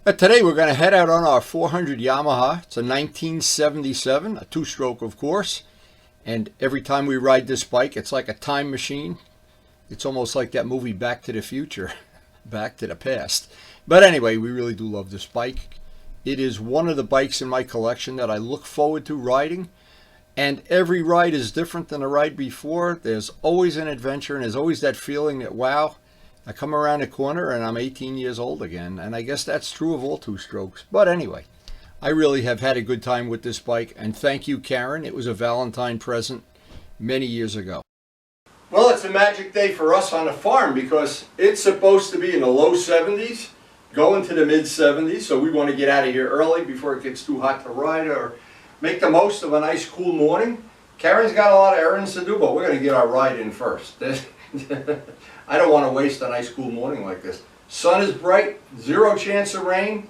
Today we're going to head out on our 400 Yamaha. It's a 1977, a two-stroke of course. And every time we ride this bike, it's like a time machine. It's almost like that movie Back to the Future, Back to the Past. But anyway, we really do love this bike. It is one of the bikes in my collection that I look forward to riding. And every ride is different than the ride before. There's always an adventure, and there's always that feeling that, wow, I come around the corner and I'm 18 years old again. And I guess that's true of all two-strokes. But anyway, I really have had a good time with this bike. And thank you, Karen. It was a Valentine present many years ago. Well, it's a magic day for us on the farm because it's supposed to be in the low 70s, going to the mid 70s. So we want to get out of here early before it gets too hot to ride or make the most of a nice cool morning. Karen's got a lot of errands to do, but we're going to get our ride in first. I don't want to waste a nice cool morning like this. Sun is bright, zero chance of rain.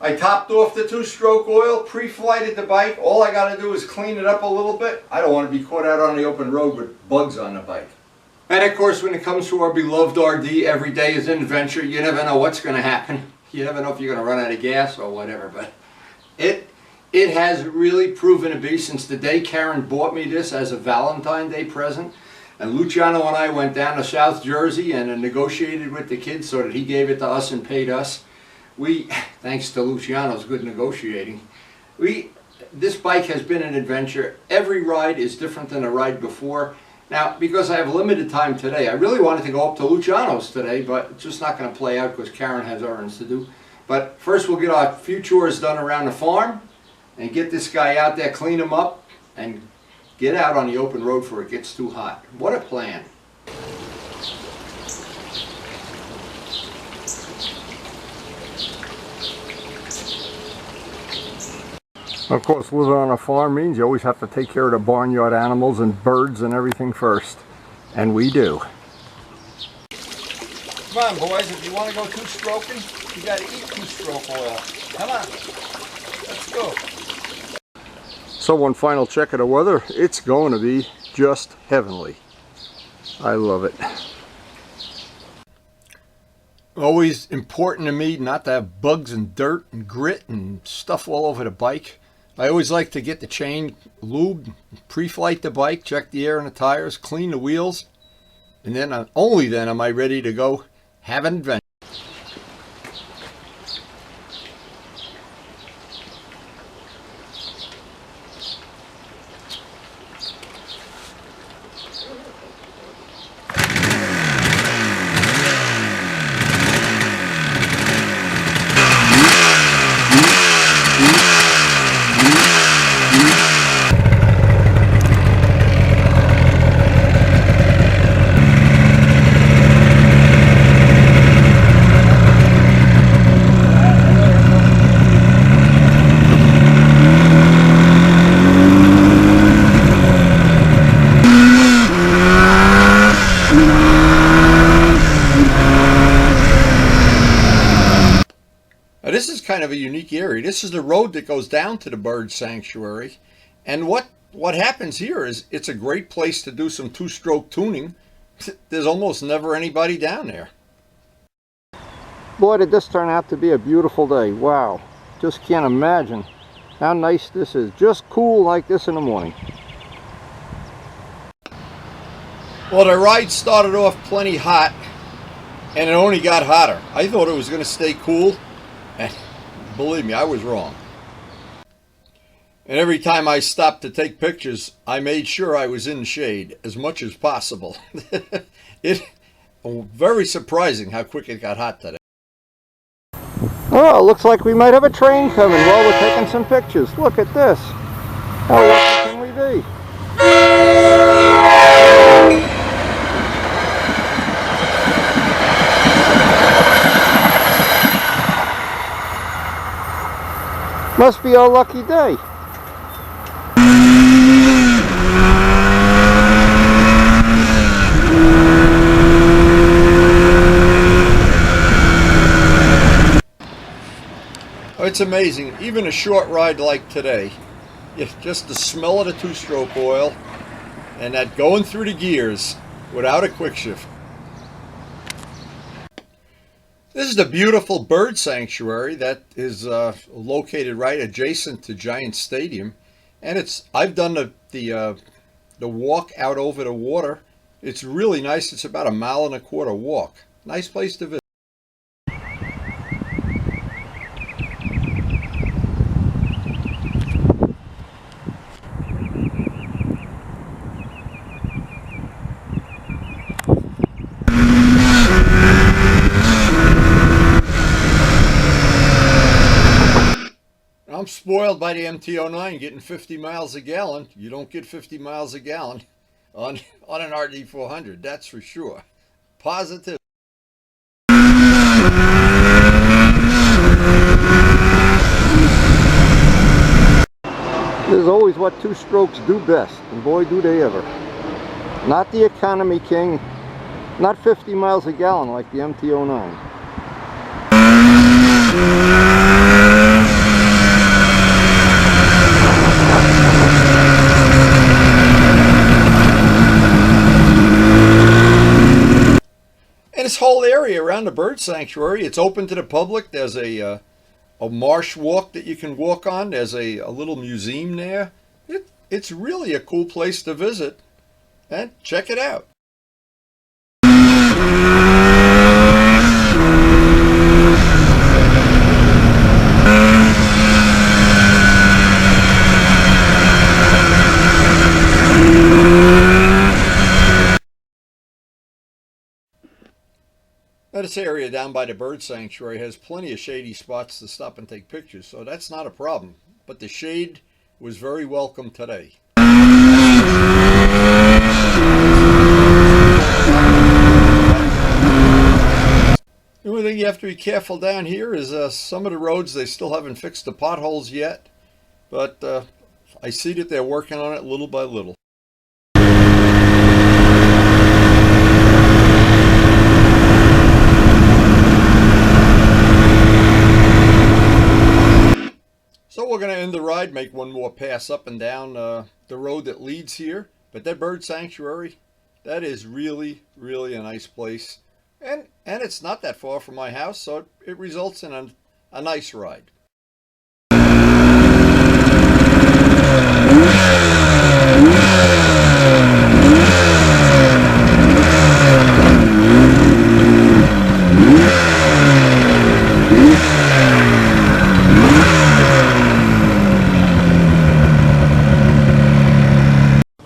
I topped off the two-stroke oil, pre-flighted the bike. All I got to do is clean it up a little bit. I don't want to be caught out on the open road with bugs on the bike. And of course, when it comes to our beloved RD, every day is an adventure. You never know what's going to happen. You never know if you're going to run out of gas or whatever. But it has really proven to be, since the day Karen bought me this as a Valentine's Day present, and Luciano and I went down to South Jersey and negotiated with the kids so that he gave it to us and paid us. Thanks to Luciano's good negotiating, this bike has been an adventure. Every ride is different than a ride before. Now, because I have limited time today, I really wanted to go up to Luciano's today, but it's just not going to play out because Karen has errands to do. But first we'll get our few chores done around the farm and get this guy out there, clean him up, and get out on the open road before it gets too hot. What a plan. Of course, living on a farm means you always have to take care of the barnyard animals and birds and everything first. And we do. Come on, boys, if you want to go two-stroking, you got to eat two-stroke oil. Come on, let's go. So one final check of the weather, it's going to be just heavenly. I love it. Always important to me not to have bugs and dirt and grit and stuff all over the bike. I always like to get the chain lubed, pre-flight the bike, check the air in the tires, clean the wheels, and then only then am I ready to go have an adventure. This is kind of a unique area. This is the road that goes down to the bird sanctuary. And what happens here is it's a great place to do some two-stroke tuning. There's almost never anybody down there. Boy, did this turn out to be a beautiful day. Wow. Just can't imagine how nice this is. Just cool like this in the morning. Well, the ride started off plenty hot, and it only got hotter. I thought it was going to stay cool. And believe me, I was wrong. And every time I stopped to take pictures, I made sure I was in the shade as much as possible. It's very surprising how quick it got hot today. Oh, looks like we might have a train coming while we're taking some pictures. Look at this. How lucky can we be? Must be our lucky day. It's amazing, even a short ride like today, just the smell of the two-stroke oil and that going through the gears without a quick shift. This is the beautiful bird sanctuary that is located right adjacent to Giant Stadium, and I've done the walk out over the water. It's really nice. It's about 1.25 mile walk. Nice place to visit. I'm spoiled by the MT-09 getting 50 miles a gallon. You don't get 50 miles a gallon on an RD400, that's for sure. Positive. This is always what two strokes do best, and boy do they ever. Not the economy king, not 50 miles a gallon like the MT-09. This whole area around the bird sanctuary, it's open to the public. There's a marsh walk that you can walk on. There's a little museum there. It's really a cool place to visit, and check it out. Now, this area down by the bird sanctuary has plenty of shady spots to stop and take pictures, so that's not a problem. But the shade was very welcome today. The only thing you have to be careful down here is some of the roads, they still haven't fixed the potholes yet, but I see that they're working on it little by little. So we're going to end the ride, make one more pass up and down the road that leads here. But that bird sanctuary, that is really, really a nice place. And it's not that far from my house, so it results in a nice ride.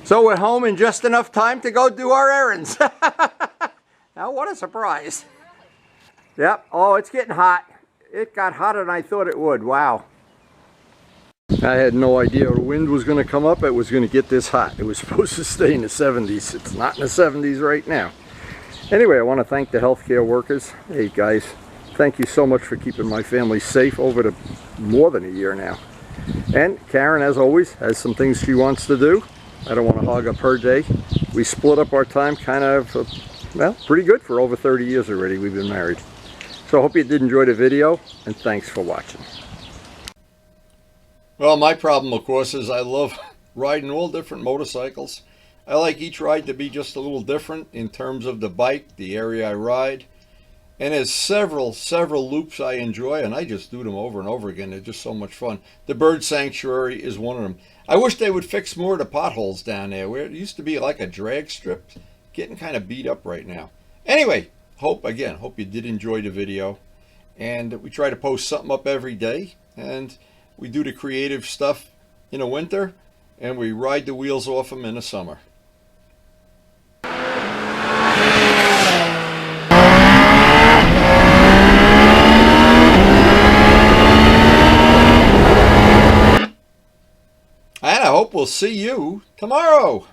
So we're home in just enough time to go do our errands. Now what a surprise. Yep, oh, it's getting hot. It got hotter than I thought it would, wow. I had no idea the wind was going to come up, it was going to get this hot. It was supposed to stay in the 70s. It's not in the 70s right now. Anyway, I want to thank the healthcare workers. Hey guys, thank you so much for keeping my family safe over the more than a year now. And Karen, as always, has some things she wants to do. I don't want to hog up her day. We split up our time kind of, well, pretty good for over 30 years already we've been married. So I hope you did enjoy the video, and thanks for watching. Well, my problem, of course, is I love riding all different motorcycles. I like each ride to be just a little different in terms of the bike, the area I ride. And there's several loops I enjoy, and I just do them over and over again. They're just so much fun. The bird sanctuary is one of them. I wish they would fix more of the potholes down there, where it used to be like a drag strip. Getting kind of beat up right now. Anyway, hope you did enjoy the video. And we try to post something up every day. And we do the creative stuff in the winter, and we ride the wheels off them in the summer. And I hope we'll see you tomorrow.